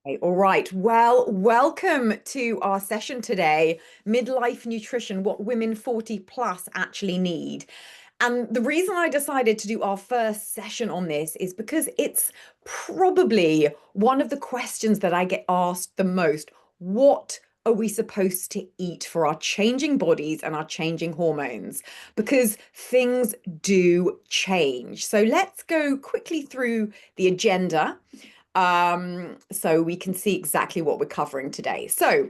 Okay, all right. Well, welcome to our session today, Midlife Nutrition, what women 40 plus actually need. And the reason I decided to do our first session on this is because it's probably one of the questions that I get asked the most. What are we supposed to eat for our changing bodies and our changing hormones? Because things do change. So let's go quickly through the agenda so we can see exactly what we're covering today. So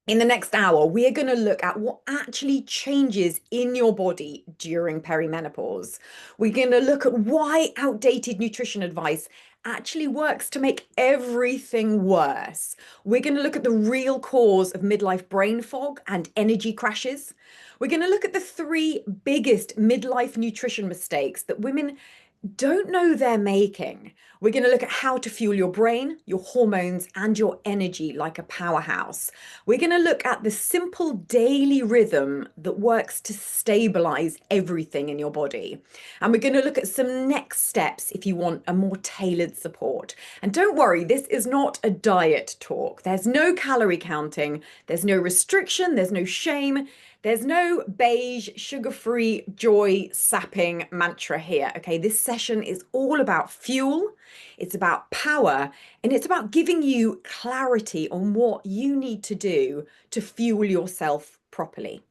in the next hour, we are going to look at what actually changes in your body during perimenopause. We're going to look at why outdated nutrition advice actually works to make everything worse. We're going to look at the real cause of midlife brain fog and energy crashes. We're going to look at the three biggest midlife nutrition mistakes that women don't know they're making. We're going to look at how to fuel your brain, your hormones, and your energy like a powerhouse. We're going to look at the simple daily rhythm that works to stabilize everything in your body. And we're going to look at some next steps if you want a more tailored support. And don't worry, this is not a diet talk. There's no calorie counting, there's no restriction, there's no shame. There's no beige, sugar-free, joy-sapping mantra here. Okay, this session is all about fuel, it's about power, and it's about giving you clarity on what you need to do to fuel yourself properly.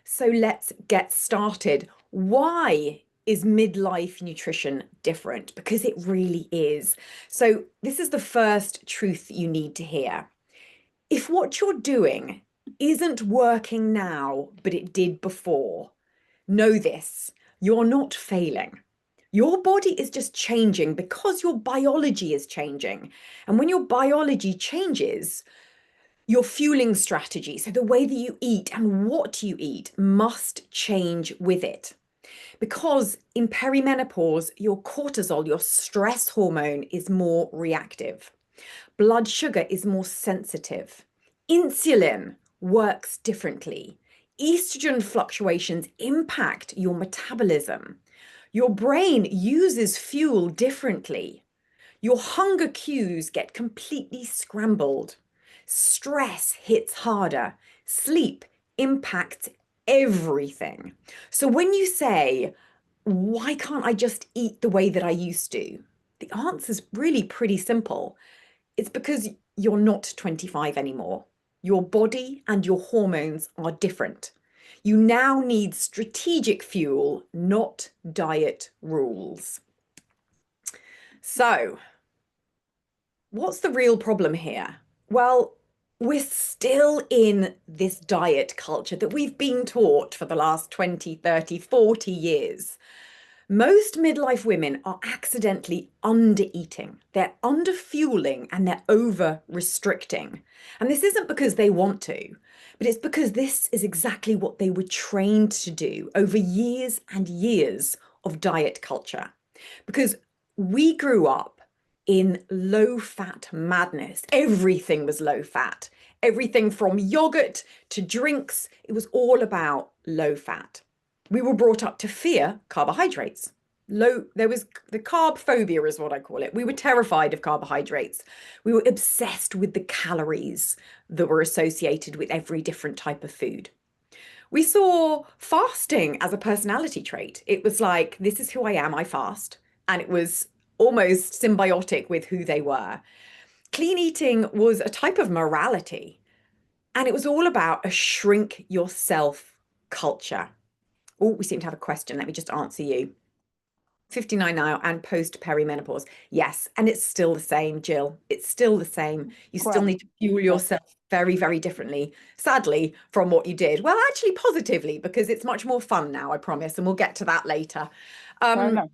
So let's get started. Why is midlife nutrition different? Because it really is. So this is the first truth you need to hear. If what you're doing isn't working now, but it did before, know this, you're not failing. Your body is just changing because your biology is changing. And when your biology changes, your fueling strategy, so the way that you eat and what you eat, must change with it. Because in perimenopause, your cortisol, your stress hormone, is more reactive. Blood sugar is more sensitive. Insulin works differently. Estrogen fluctuations impact your metabolism. Your brain uses fuel differently. Your hunger cues get completely scrambled. Stress hits harder. Sleep impacts everything. So when you say, why can't I just eat the way that I used to? The answer is really pretty simple. It's because you're not 25 anymore. Your body and your hormones are different. You now need strategic fuel, not diet rules. So, what's the real problem here? Well, we're still in this diet culture that we've been taught for the last 20, 30, 40 years. Most midlife women are accidentally under-eating. They're under-fueling and they're over-restricting. And this isn't because they want to, but it's because this is exactly what they were trained to do over years and years of diet culture. Because we grew up in low-fat madness. Everything was low-fat. Everything from yogurt to drinks, it was all about low-fat. We were brought up to fear carbohydrates. There was the carb phobia is what I call it. We were terrified of carbohydrates. We were obsessed with the calories that were associated with every different type of food. We saw fasting as a personality trait. It was like, this is who I am, I fast. And it was almost symbiotic with who they were. Clean eating was a type of morality. And it was all about a shrink yourself culture. Oh, we seem to have a question. Let me just answer you. 59 now and post perimenopause. Yes, and it's still the same, Jill. It's still the same. You still Great. need to fuel Great. yourself very, very differently, sadly, from what you did. Well, actually, positively, because it's much more fun now, I promise, and we'll get to that later. Fair Um, enough.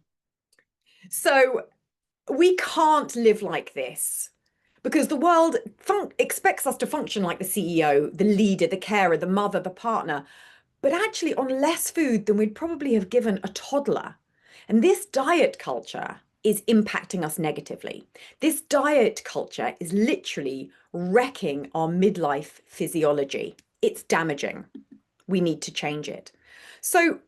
so we can't live like this because the world expects us to function like the CEO, the leader, the carer, the mother, the partner, but actually on less food than we'd probably have given a toddler. And this diet culture is impacting us negatively. This diet culture is literally wrecking our midlife physiology. It's damaging. We need to change it. So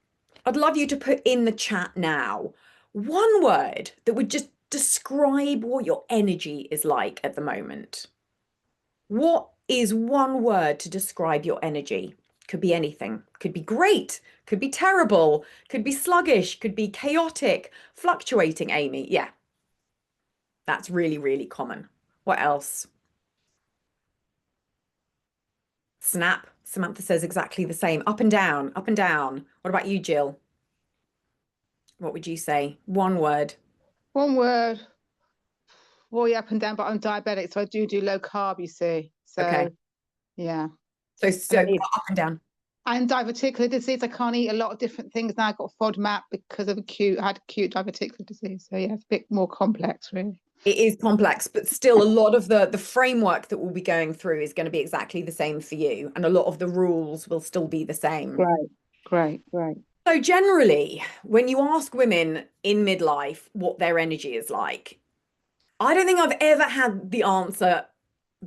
I'd love you to put in the chat now one word that would just describe what your energy is like at the moment. What is one word to describe your energy? Could be anything. Could be great, could be terrible, could be sluggish, could be chaotic, fluctuating, Amy. Yeah, that's really, really common. What else? Snap. Samantha says exactly the same. Up and down, up and down. What about you, Jill? What would you say? One word. One word. Well, yeah, up and down, but I'm diabetic, so I do low carb, you see. Okay. So, yeah. So up and down. And diverticular disease, I can't eat a lot of different things now. I got FODMAP because of I had acute diverticular disease. So, yeah, it's a bit more complex, really. It is complex, but still a lot of the framework that we'll be going through is going to be exactly the same for you. And a lot of the rules will still be the same. Great, great, great. So generally, when you ask women in midlife what their energy is like, I don't think I've ever had the answer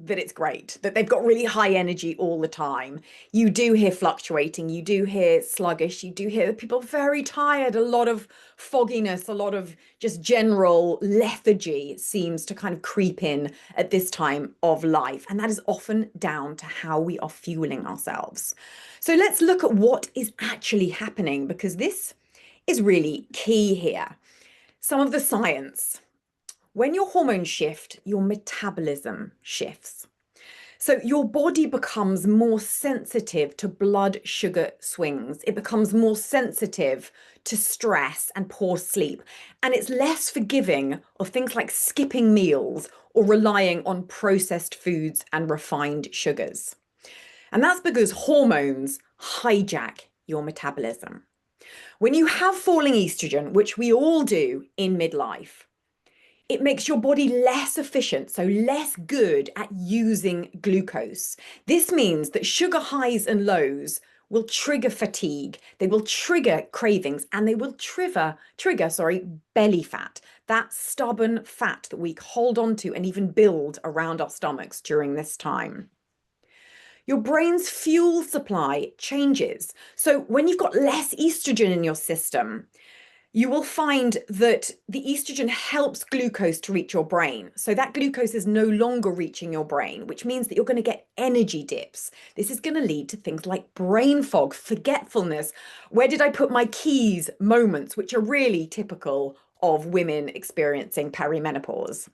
that it's great, that they've got really high energy all the time. You do hear fluctuating, you do hear sluggish, you do hear people very tired, a lot of fogginess, a lot of just general lethargy seems to kind of creep in at this time of life. And that is often down to how we are fueling ourselves. So let's look at what is actually happening, because this is really key here. Some of the science. When your hormones shift, your metabolism shifts. So your body becomes more sensitive to blood sugar swings. It becomes more sensitive to stress and poor sleep. And it's less forgiving of things like skipping meals or relying on processed foods and refined sugars. And that's because hormones hijack your metabolism. When you have falling estrogen, which we all do in midlife, it makes your body less efficient, so less good at using glucose. This means that sugar highs and lows will trigger fatigue, they will trigger cravings, and they will trigger belly fat, that stubborn fat that we hold on to and even build around our stomachs during this time. Your brain's fuel supply changes. So when you've got less estrogen in your system, you will find that the estrogen helps glucose to reach your brain. So that glucose is no longer reaching your brain, which means that you're going to get energy dips. This is going to lead to things like brain fog, forgetfulness. Where did I put my keys moments, which are really typical of women experiencing perimenopause.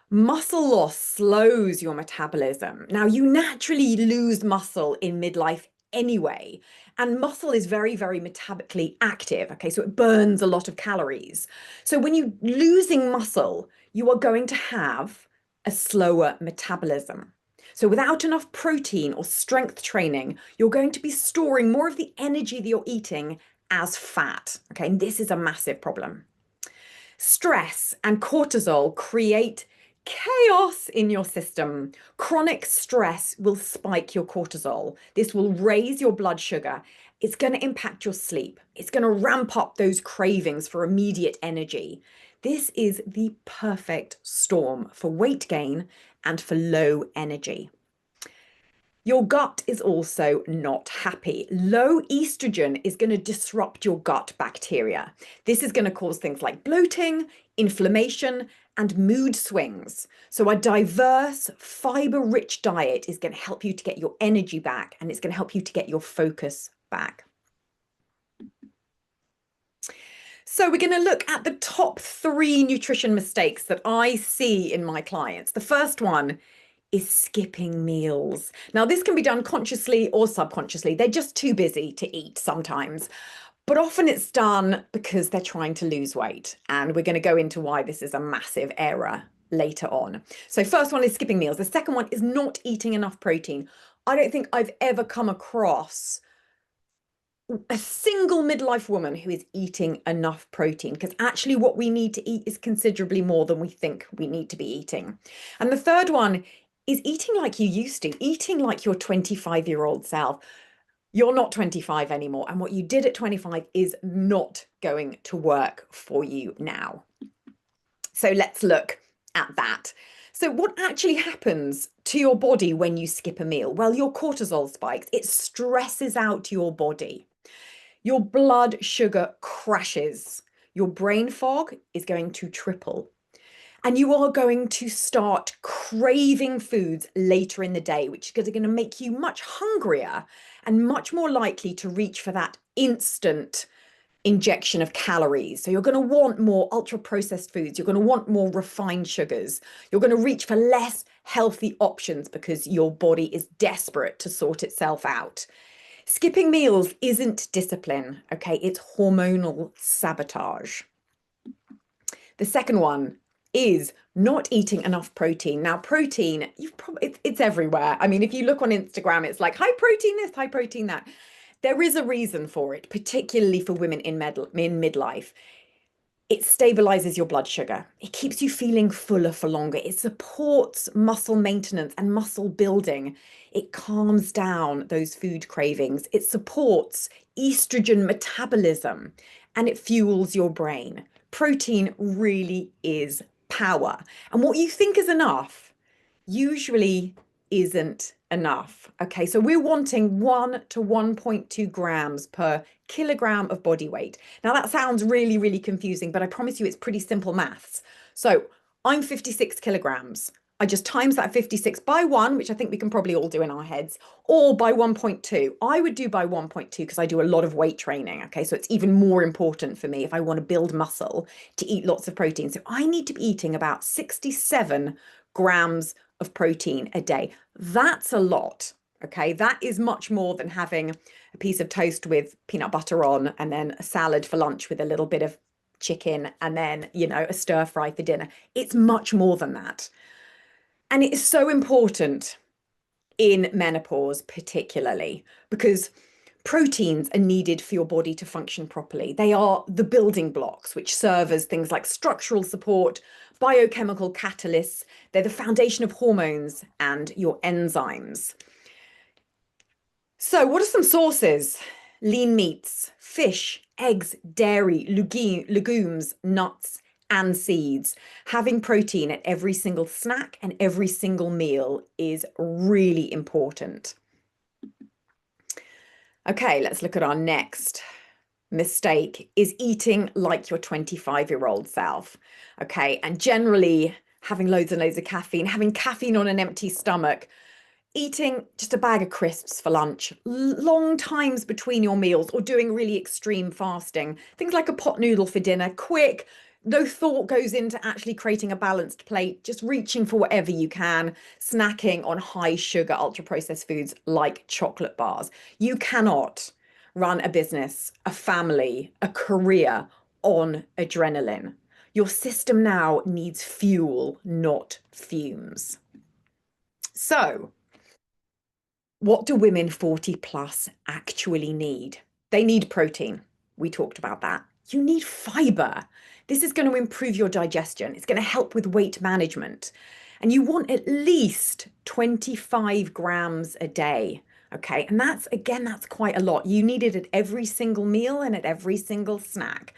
Muscle loss slows your metabolism. Now, you naturally lose muscle in midlife anyway, and muscle is very, very metabolically active. Okay, so it burns a lot of calories. So when you're losing muscle, you are going to have a slower metabolism. So without enough protein or strength training, you're going to be storing more of the energy that you're eating as fat. Okay, and this is a massive problem. Stress and cortisol create chaos in your system. Chronic stress will spike your cortisol. This will raise your blood sugar. It's going to impact your sleep. It's going to ramp up those cravings for immediate energy. This is the perfect storm for weight gain and for low energy. Your gut is also not happy. Low estrogen is going to disrupt your gut bacteria. This is going to cause things like bloating, inflammation, and mood swings. So a diverse, fiber-rich diet is going to help you to get your energy back, and it's going to help you to get your focus back. So we're going to look at the top 3 nutrition mistakes that I see in my clients. The first one is skipping meals. Now, this can be done consciously or subconsciously. They're just too busy to eat sometimes, but often it's done because they're trying to lose weight. And we're going to go into why this is a massive error later on. So first one is skipping meals. The second one is not eating enough protein. I don't think I've ever come across a single midlife woman who is eating enough protein, because actually what we need to eat is considerably more than we think we need to be eating. And the third one is eating like you used to, eating like your 25-year-old self. You're not 25 anymore, and what you did at 25 is not going to work for you now. So let's look at that. So what actually happens to your body when you skip a meal? Well, your cortisol spikes. It stresses out your body. Your blood sugar crashes. your brain fog is going to triple. And you are going to start craving foods later in the day, which is going to make you much hungrier and much more likely to reach for that instant injection of calories. So you're going to want more ultra processed foods. You're going to want more refined sugars. You're going to reach for less healthy options because your body is desperate to sort itself out. Skipping meals isn't discipline, okay? It's hormonal sabotage. The second one is not eating enough protein. Now, protein, it's everywhere. I mean, if you look on Instagram, it's like high protein this, high protein that. There is a reason for it, particularly for women in midlife. It stabilizes your blood sugar. It keeps you feeling fuller for longer. It supports muscle maintenance and muscle building. It calms down those food cravings. It supports estrogen metabolism and it fuels your brain. Protein really is power. And what you think is enough usually isn't enough. Okay, so we're wanting 1 to 1.2 grams per kilogram of body weight. Now that sounds really, really confusing, but I promise you it's pretty simple maths. So I'm 56 kilograms. I just times that 56 by 1, which I think we can probably all do in our heads, or by 1.2. I would do by 1.2 because I do a lot of weight training. Okay, so it's even more important for me if I want to build muscle to eat lots of protein. So I need to be eating about 67 grams of protein a day. That's a lot. Okay, that is much more than having a piece of toast with peanut butter on and then a salad for lunch with a little bit of chicken and then, a stir fry for dinner. It's much more than that. And it is so important in menopause, particularly because proteins are needed for your body to function properly. They are the building blocks, which serve as things like structural support, biochemical catalysts. They're the foundation of hormones and your enzymes. So, what are some sources? Lean meats, fish, eggs, dairy, legumes, nuts, and seeds. Having protein at every single snack and every single meal is really important. Okay, let's look at our next mistake is eating like your 25-year-old self. Okay, and generally having loads and loads of caffeine, having caffeine on an empty stomach, eating just a bag of crisps for lunch, long times between your meals, or doing really extreme fasting. Things like a pot noodle for dinner, quick, no thought goes into actually creating a balanced plate, just reaching for whatever you can, snacking on high sugar, ultra processed foods like chocolate bars. You cannot run a business, a family, a career on adrenaline. Your system now needs fuel, not fumes. So, what do women 40 plus actually need? They need protein. We talked about that. You need fiber. This is going to improve your digestion. It's going to help with weight management. And you want at least 25 grams a day. Okay. And that's quite a lot. You need it at every single meal and at every single snack.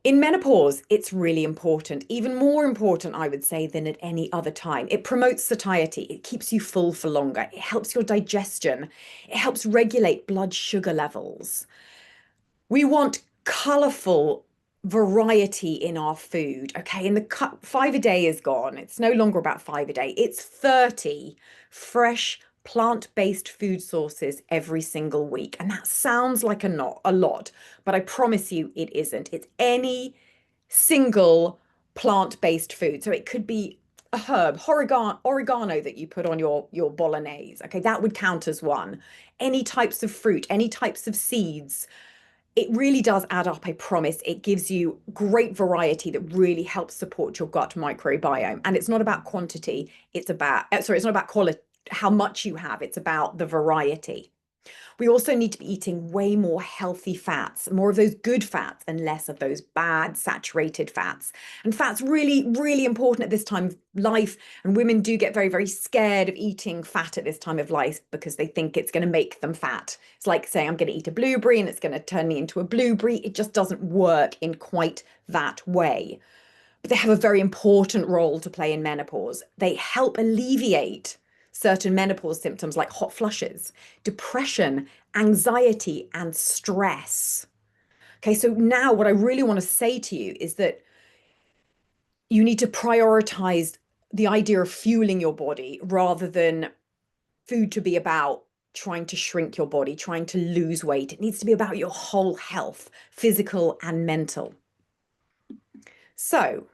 In menopause, it's really important, even more important, I would say, than at any other time. It promotes satiety. It keeps you full for longer. It helps your digestion. It helps regulate blood sugar levels. We want colorful variety in our food. Okay. And the 5 a day is gone. It's no longer about 5 a day. It's 30 fresh plant-based food sources every single week. And that sounds like a lot, but I promise you it isn't. It's any single plant-based food. So it could be a herb, oregano that you put on your bolognese. Okay, that would count as one. Any types of fruit, any types of seeds, it really does add up, I promise. It gives you great variety that really helps support your gut microbiome. And it's not about quantity, it's about, it's not about quality, how much you have, it's about the variety. We also need to be eating way more healthy fats, more of those good fats and less of those bad saturated fats. And fat's really, really important at this time of life. And women do get very, very scared of eating fat at this time of life because they think it's going to make them fat. It's like saying, I'm going to eat a blueberry and it's going to turn me into a blueberry. It just doesn't work in quite that way. But they have a very important role to play in menopause. They help alleviate certain menopause symptoms like hot flushes, depression, anxiety, and stress. Okay, so now what I really want to say to you is that you need to prioritize the idea of fueling your body rather than food to be about trying to shrink your body, trying to lose weight. It needs to be about your whole health, physical and mental. So,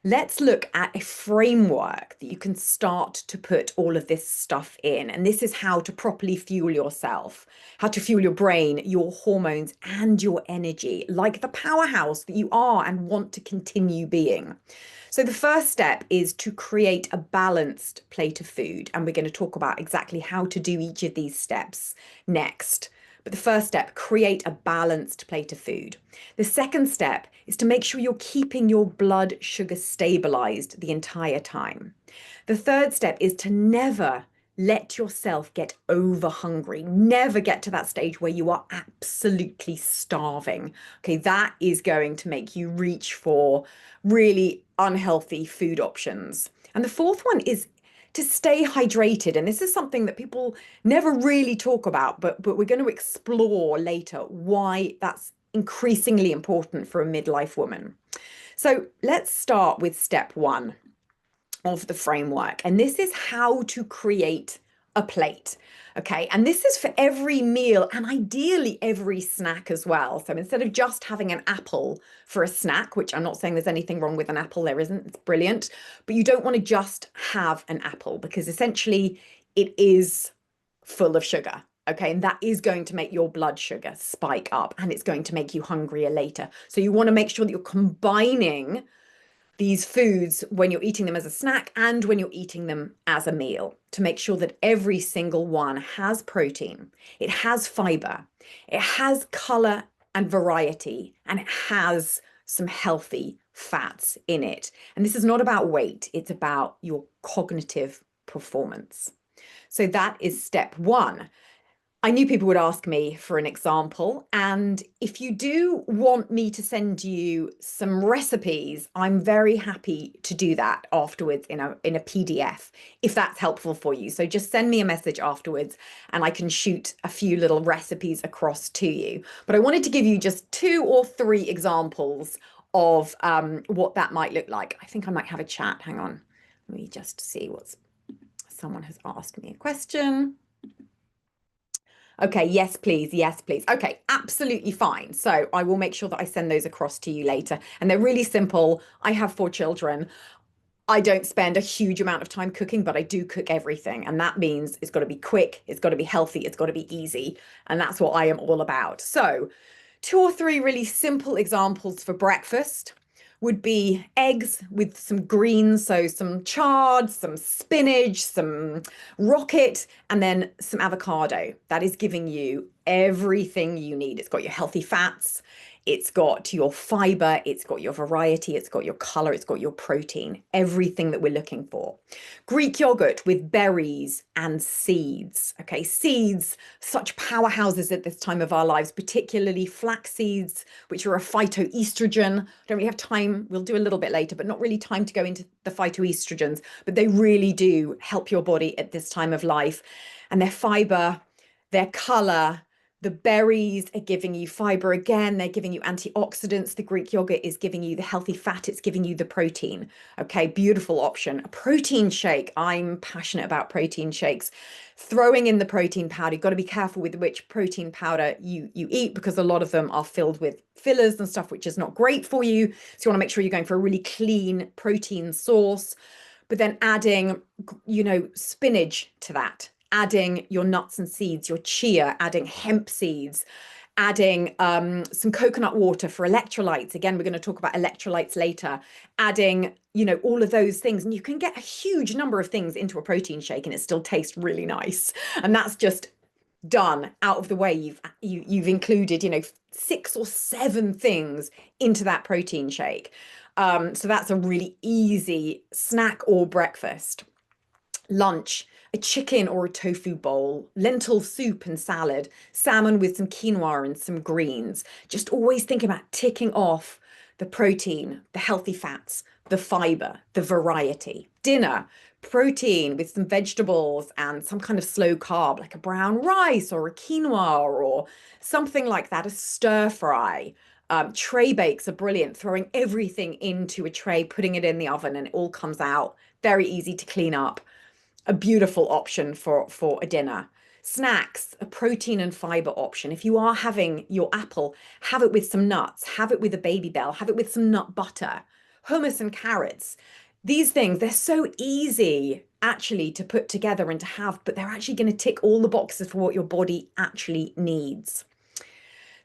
let's look at a framework that you can start to put all of this stuff in. And this is how to properly fuel yourself, how to fuel your brain, your hormones, and your energy, like the powerhouse that you are and want to continue being. So, the first step is to create a balanced plate of food. And we're going to talk about exactly how to do each of these steps next. But the first step, create a balanced plate of food. The second step is to make sure you're keeping your blood sugar stabilized the entire time. The third step is to never let yourself get over hungry. Never get to that stage where you are absolutely starving. Okay, that is going to make you reach for really unhealthy food options. And the fourth one is to stay hydrated. And this is something that people never really talk about, but we're going to explore later why that's increasingly important for a midlife woman. So let's start with step one of the framework. And this is how to create a plate. Okay. And this is for every meal and ideally every snack as well. So instead of just having an apple for a snack, which I'm not saying there's anything wrong with an apple, there isn't, it's brilliant, but you don't want to just have an apple because essentially it is full of sugar. Okay. And that is going to make your blood sugar spike up and it's going to make you hungrier later. So you want to make sure that you're combining these foods when you're eating them as a snack and when you're eating them as a meal to make sure that every single one has protein, it has fiber, it has color and variety, and it has some healthy fats in it. And this is not about weight, it's about your cognitive performance. So that is step one. I knew people would ask me for an example. And if you do want me to send you some recipes, I'm very happy to do that afterwards in a PDF, if that's helpful for you. So just send me a message afterwards and I can shoot a few little recipes across to you. But I wanted to give you just 2 or 3 examples of what that might look like. I think I might have a chat. Hang on. Let me just see what's someone has asked me a question. Okay, yes, please. Yes, please. Okay, absolutely fine. So I will make sure that I send those across to you later. And they're really simple. I have 4 children. I don't spend a huge amount of time cooking, but I do cook everything. And that means it's got to be quick, it's got to be healthy, it's got to be easy. And that's what I am all about. So 2 or 3 really simple examples for breakfast would be eggs with some greens, so some chard, some spinach, some rocket, and then some avocado. That is giving you everything you need. It's got your healthy fats, it's got your fiber, it's got your variety, it's got your color, it's got your protein, everything that we're looking for. Greek yogurt with berries and seeds. Okay, seeds, such powerhouses at this time of our lives, particularly flax seeds, which are a phytoestrogen. I don't really have time, we'll do a little bit later, but not really time to go into the phytoestrogens, but they really do help your body at this time of life. And their fiber, their color, the berries are giving you fiber again, they're giving you antioxidants. The Greek yogurt is giving you the healthy fat, it's giving you the protein. Okay, beautiful option. A protein shake. I'm passionate about protein shakes. Throwing in the protein powder, you've got to be careful with which protein powder you eat because a lot of them are filled with fillers and stuff, which is not great for you. So you want to make sure you're going for a really clean protein source, but then adding, spinach to that, adding your nuts and seeds, your chia, adding hemp seeds, adding some coconut water for electrolytes. Again, we're going to talk about electrolytes later, adding, all of those things. And you can get a huge number of things into a protein shake and it still tastes really nice. And that's just done out of the way. You've included, 6 or 7 things into that protein shake. So that's a really easy snack or breakfast. Lunch, a chicken or a tofu bowl, lentil soup and salad, salmon with some quinoa and some greens. Just always thinking about ticking off the protein, the healthy fats, the fiber, the variety. Dinner, protein with some vegetables and some kind of slow carb, like a brown rice or a quinoa or something like that, a stir fry. Tray bakes are brilliant, throwing everything into a tray, putting it in the oven, and it all comes out very easy to clean up. A beautiful option for a dinner. Snacks, a protein and fiber option. If you are having your apple, have it with some nuts, have it with a baby bell, have it with some nut butter, hummus and carrots. These things, they're so easy actually to put together and to have, but they're actually going to tick all the boxes for what your body actually needs.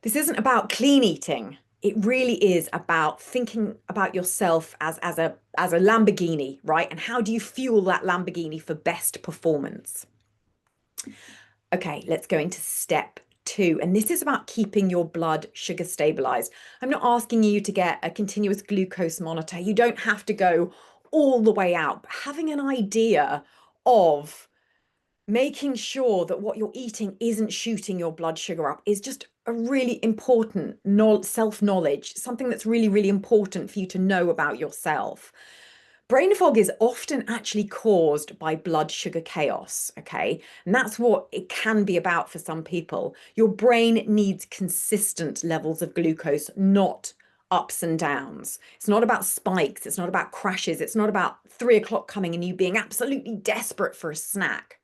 This isn't about clean eating. It really is about thinking about yourself as a Lamborghini, right? And how do you fuel that Lamborghini for best performance? Okay, let's go into step 2. And this is about keeping your blood sugar stabilized. I'm not asking you to get a continuous glucose monitor. You don't have to go all the way out, but having an idea of making sure that what you're eating isn't shooting your blood sugar up is just a really important self-knowledge, something that's really, really important for you to know about yourself. Brain fog is often actually caused by blood sugar chaos, okay? And that's what it can be about for some people. Your brain needs consistent levels of glucose, not ups and downs. It's not about spikes. It's not about crashes. It's not about 3 o'clock coming and you being absolutely desperate for a snack.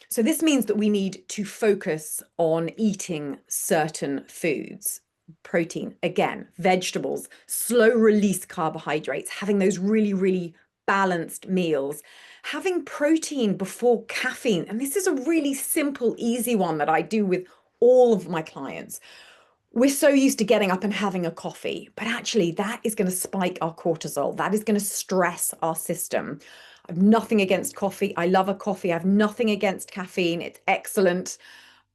So this means that we need to focus on eating certain foods, protein, again, vegetables, slow release carbohydrates, having those really, really balanced meals, having protein before caffeine. And this is a really simple, easy one that I do with all of my clients. We're so used to getting up and having a coffee, but actually that is going to spike our cortisol. That is going to stress our system. I have nothing against coffee. I love a coffee. I have nothing against caffeine. It's excellent.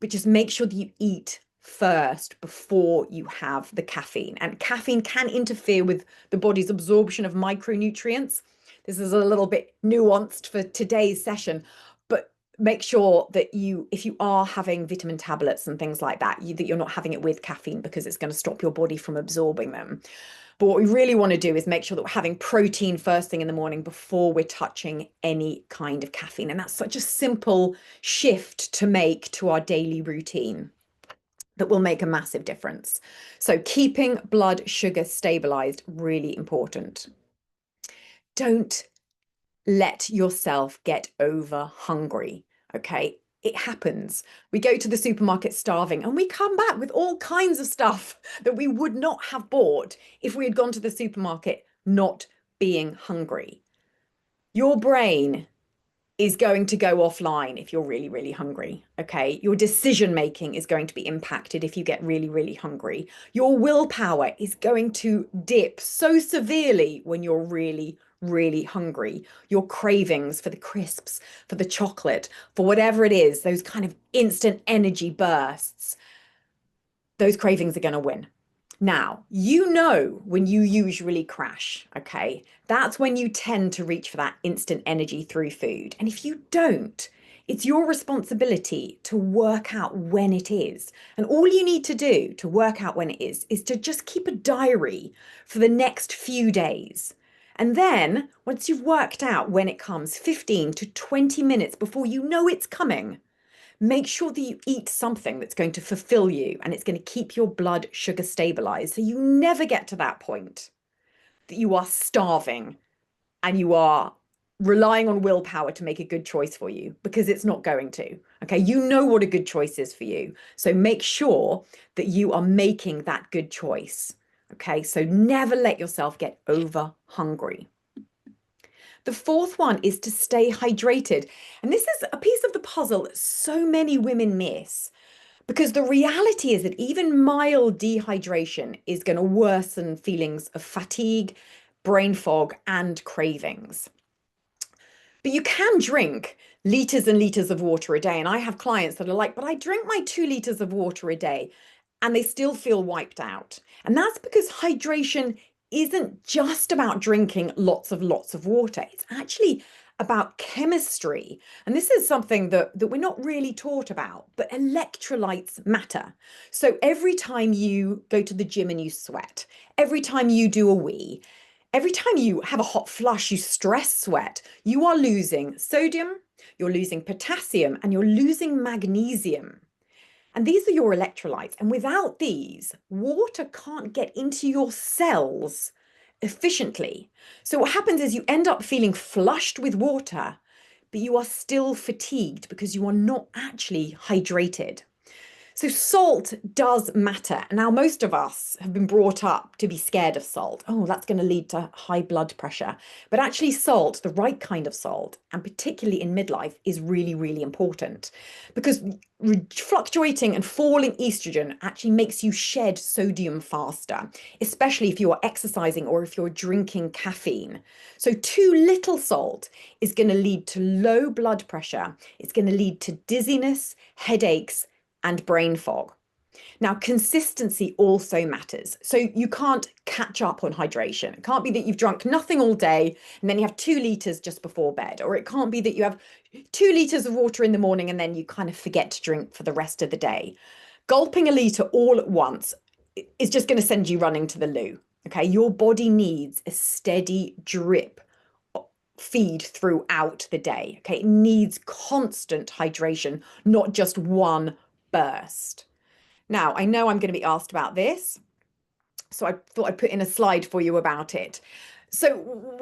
But just make sure that you eat first before you have the caffeine. And caffeine can interfere with the body's absorption of micronutrients. This is a little bit nuanced for today's session, but make sure that if you are having vitamin tablets and things like that, that you're not having it with caffeine because it's going to stop your body from absorbing them. But what we really want to do is make sure that we're having protein first thing in the morning before we're touching any kind of caffeine. And that's such a simple shift to make to our daily routine that will make a massive difference. So keeping blood sugar stabilized, really important. Don't let yourself get over hungry. Okay. It happens. We go to the supermarket starving and we come back with all kinds of stuff that we would not have bought if we had gone to the supermarket not being hungry. Your brain is going to go offline if you're really, really hungry. Okay. Your decision making is going to be impacted if you get really, really hungry. Your willpower is going to dip so severely when you're really, really hungry. Your cravings for the crisps, for the chocolate, for whatever it is, those kind of instant energy bursts, those cravings are going to win. Now, you know when you usually crash, okay? That's when you tend to reach for that instant energy through food. And if you don't, it's your responsibility to work out when it is. And all you need to do to work out when it is to just keep a diary for the next few days. And then once you've worked out when it comes, 15 to 20 minutes before you know it's coming, make sure that you eat something that's going to fulfill you and it's going to keep your blood sugar stabilized. So you never get to that point that you are starving and you are relying on willpower to make a good choice for you, because it's not going to. Okay. You know what a good choice is for you. So make sure that you are making that good choice. Okay. So never let yourself get over hungry. The fourth one is to stay hydrated. And this is a piece of the puzzle that so many women miss, because the reality is that even mild dehydration is going to worsen feelings of fatigue, brain fog, and cravings. But you can drink liters and liters of water a day. And I have clients that are like, but I drink my 2 liters of water a day and they still feel wiped out. And that's because hydration isn't just about drinking lots of water. It's actually about chemistry. And this is something that we're not really taught about, but electrolytes matter. So every time you go to the gym and you sweat, every time you do a wee, every time you have a hot flush, you stress sweat, you are losing sodium, you're losing potassium, and you're losing magnesium. And these are your electrolytes. And without these, water can't get into your cells efficiently. So what happens is you end up feeling flushed with water, but you are still fatigued because you are not actually hydrated. So salt does matter. Now, most of us have been brought up to be scared of salt. Oh, that's going to lead to high blood pressure. But actually, salt, the right kind of salt, and particularly in midlife, is really, really important because fluctuating and falling estrogen actually makes you shed sodium faster, especially if you are exercising or if you're drinking caffeine. So too little salt is going to lead to low blood pressure. It's going to lead to dizziness, headaches, and brain fog. Now, consistency also matters. So you can't catch up on hydration. It can't be that you've drunk nothing all day and then you have 2 liters just before bed, or it can't be that you have 2 liters of water in the morning and then you kind of forget to drink for the rest of the day. Gulping a liter all at once is just going to send you running to the loo. Okay, your body needs a steady drip feed throughout the day. Okay, it needs constant hydration, not just one burst. Now, I know I'm going to be asked about this, so I thought I'd put in a slide for you about it. So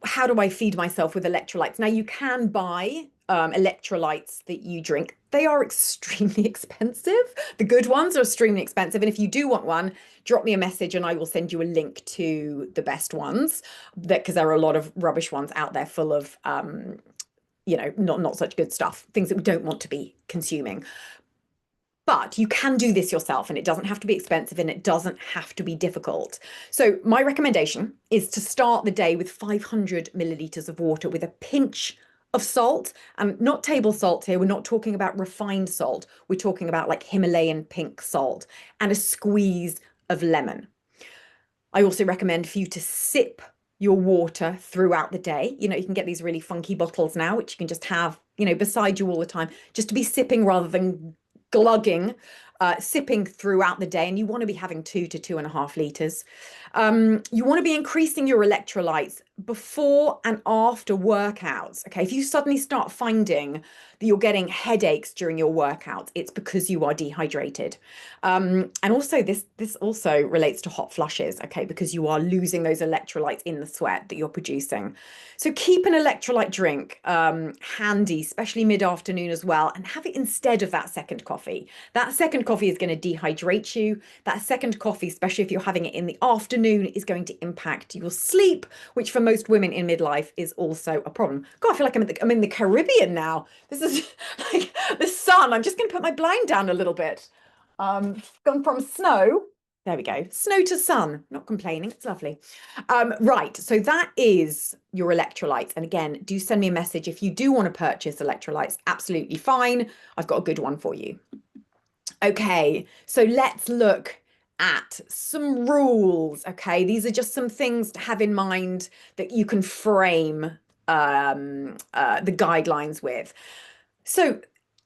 how do I feed myself with electrolytes? Now, you can buy electrolytes that you drink. They are extremely expensive. The good ones are extremely expensive. And if you do want one, drop me a message and I will send you a link to the best ones, because there are a lot of rubbish ones out there full of not such good stuff, things that we don't want to be consuming. But you can do this yourself and it doesn't have to be expensive and it doesn't have to be difficult. So my recommendation is to start the day with 500 milliliters of water with a pinch of salt, and not table salt here. We're not talking about refined salt. We're talking about like Himalayan pink salt, and a squeeze of lemon. I also recommend for you to sip your water throughout the day. You can get these really funky bottles now, which you can just have, beside you all the time, just to be sipping rather than glugging, sipping throughout the day. And you want to be having 2 to 2.5 liters. You want to be increasing your electrolytes before and after workouts. Okay, if you suddenly start finding that you're getting headaches during your workouts, it's because you are dehydrated. And also this also relates to hot flushes, okay, because you are losing those electrolytes in the sweat that you're producing. So keep an electrolyte drink handy, especially mid-afternoon as well, and have it instead of that second coffee. That second coffee is going to dehydrate you. That second coffee, especially if you're having it in the afternoon, is going to impact your sleep, which for most women in midlife is also a problem. God, I feel like I'm in the Caribbean now. This is like the sun. I'm just going to put my blind down a little bit. Gone from snow. There we go. Snow to sun. Not complaining. It's lovely. Right. So that is your electrolytes. And again, do send me a message if you do want to purchase electrolytes. Absolutely fine. I've got a good one for you. Okay. So let's look at some rules. Okay. These are just some things to have in mind that you can frame the guidelines with. So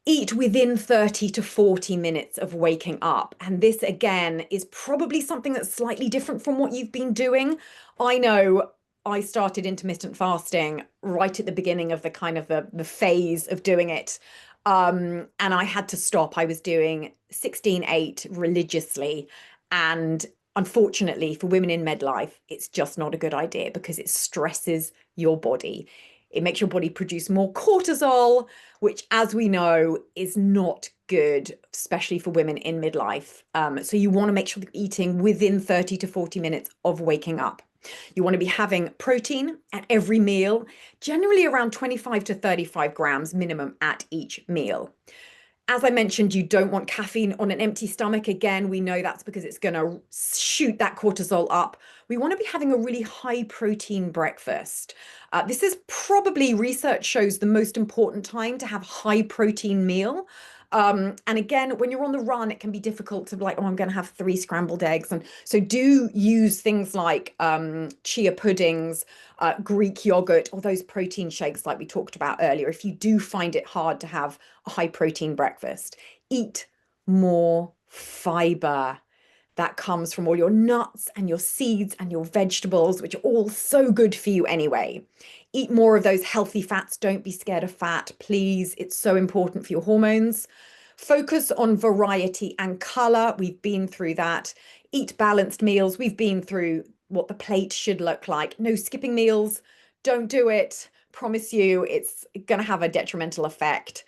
eat within 30 to 40 minutes of waking up. And this, again, is probably something that's slightly different from what you've been doing. I know I started intermittent fasting right at the beginning of the kind of the phase of doing it. And I had to stop. I was doing 16/8 religiously. And unfortunately, for women in midlife, it's just not a good idea because it stresses your body. It makes your body produce more cortisol, which, as we know, is not good, especially for women in midlife. So you want to make sure that you're eating within 30 to 40 minutes of waking up. You want to be having protein at every meal, generally around 25 to 35 grams minimum at each meal. As I mentioned, you don't want caffeine on an empty stomach. Again, we know that's because it's going to shoot that cortisol up. We want to be having a really high protein breakfast. This is probably, research shows, the most important time to have a high protein meal. And again, when you're on the run, it can be difficult to be like, oh, I'm going to have 3 scrambled eggs. And so do use things like chia puddings, Greek yogurt, or those protein shakes like we talked about earlier. If you do find it hard to have a high protein breakfast, eat more fiber. That comes from all your nuts and your seeds and your vegetables, which are all so good for you anyway. Eat more of those healthy fats. Don't be scared of fat, please. It's so important for your hormones. Focus on variety and color. We've been through that. Eat balanced meals. We've been through what the plate should look like. No skipping meals. Don't do it. Promise you it's going to have a detrimental effect.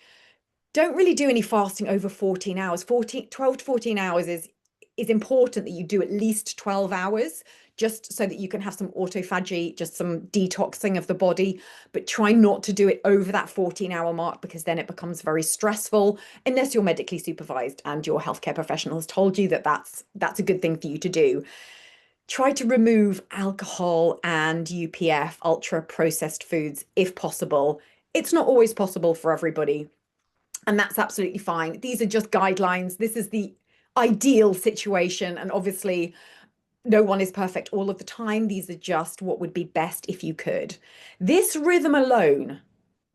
Don't really do any fasting over 14 hours. 12 to 14 hours is important that you do at least 12 hours just so that you can have some autophagy, just some detoxing of the body, but try not to do it over that 14-hour mark because then it becomes very stressful unless you're medically supervised and your healthcare professional has told you that that's a good thing for you to do. Try to remove alcohol and UPF, ultra processed foods, if possible. It's not always possible for everybody, and that's absolutely fine. These are just guidelines. This is the ideal situation. And obviously, no one is perfect all of the time. These are just what would be best if you could. This rhythm alone,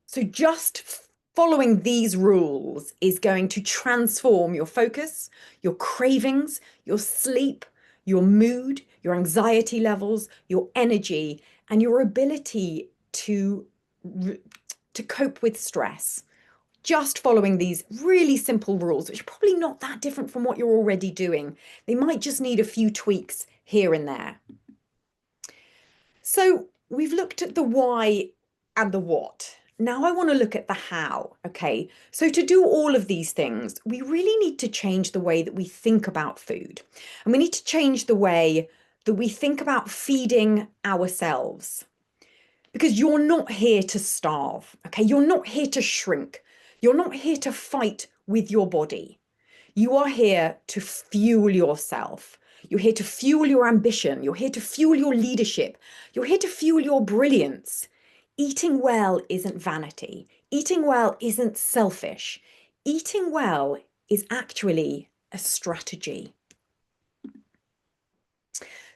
so just following these rules, is going to transform your focus, your cravings, your sleep, your mood, your anxiety levels, your energy, and your ability to cope with stress. Just following these really simple rules, which are probably not that different from what you're already doing. They might just need a few tweaks here and there. So we've looked at the why and the what. Now I want to look at the how. Okay. So to do all of these things, we really need to change the way that we think about food. And we need to change the way that we think about feeding ourselves. Because you're not here to starve, okay? You're not here to shrink. You're not here to fight with your body. You are here to fuel yourself. You're here to fuel your ambition. You're here to fuel your leadership. You're here to fuel your brilliance. Eating well isn't vanity. Eating well isn't selfish. Eating well is actually a strategy.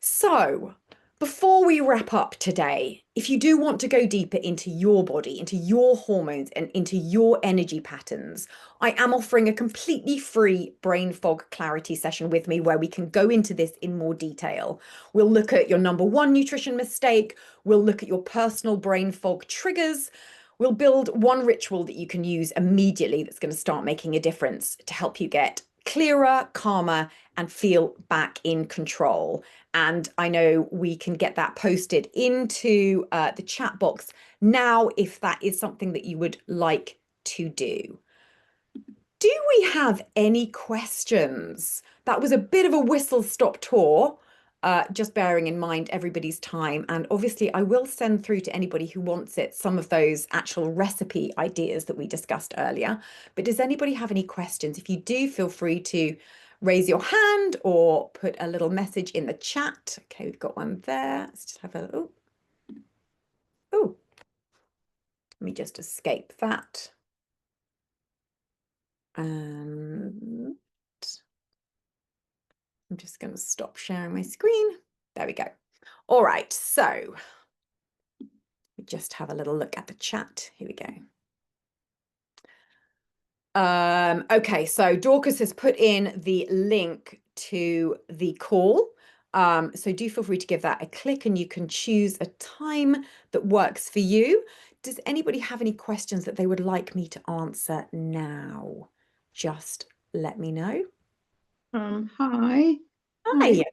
So, before we wrap up today, if you do want to go deeper into your body, into your hormones, and into your energy patterns, I am offering a completely free brain fog clarity session with me where we can go into this in more detail. We'll look at your number one nutrition mistake. We'll look at your personal brain fog triggers. We'll build one ritual that you can use immediately that's going to start making a difference to help you get clearer, calmer, and feel back in control. And I know we can get that posted into the chat box now if that is something that you would like to do. Do we have any questions? That was a bit of a whistle-stop tour, just bearing in mind everybody's time. And obviously, I will send through to anybody who wants it some of those actual recipe ideas that we discussed earlier. But does anybody have any questions? If you do, feel free to raise your hand or put a little message in the chat. Okay, we've got one there. Let's just have a, oh, let me just escape that. And I'm just going to stop sharing my screen. There we go. All right, so we just have a little look at the chat. Here we go. Okay, so Dorcas has put in the link to the call. So do feel free to give that a click and you can choose a time that works for you. Does anybody have any questions that they would like me to answer now? Just let me know. Hi. Hi.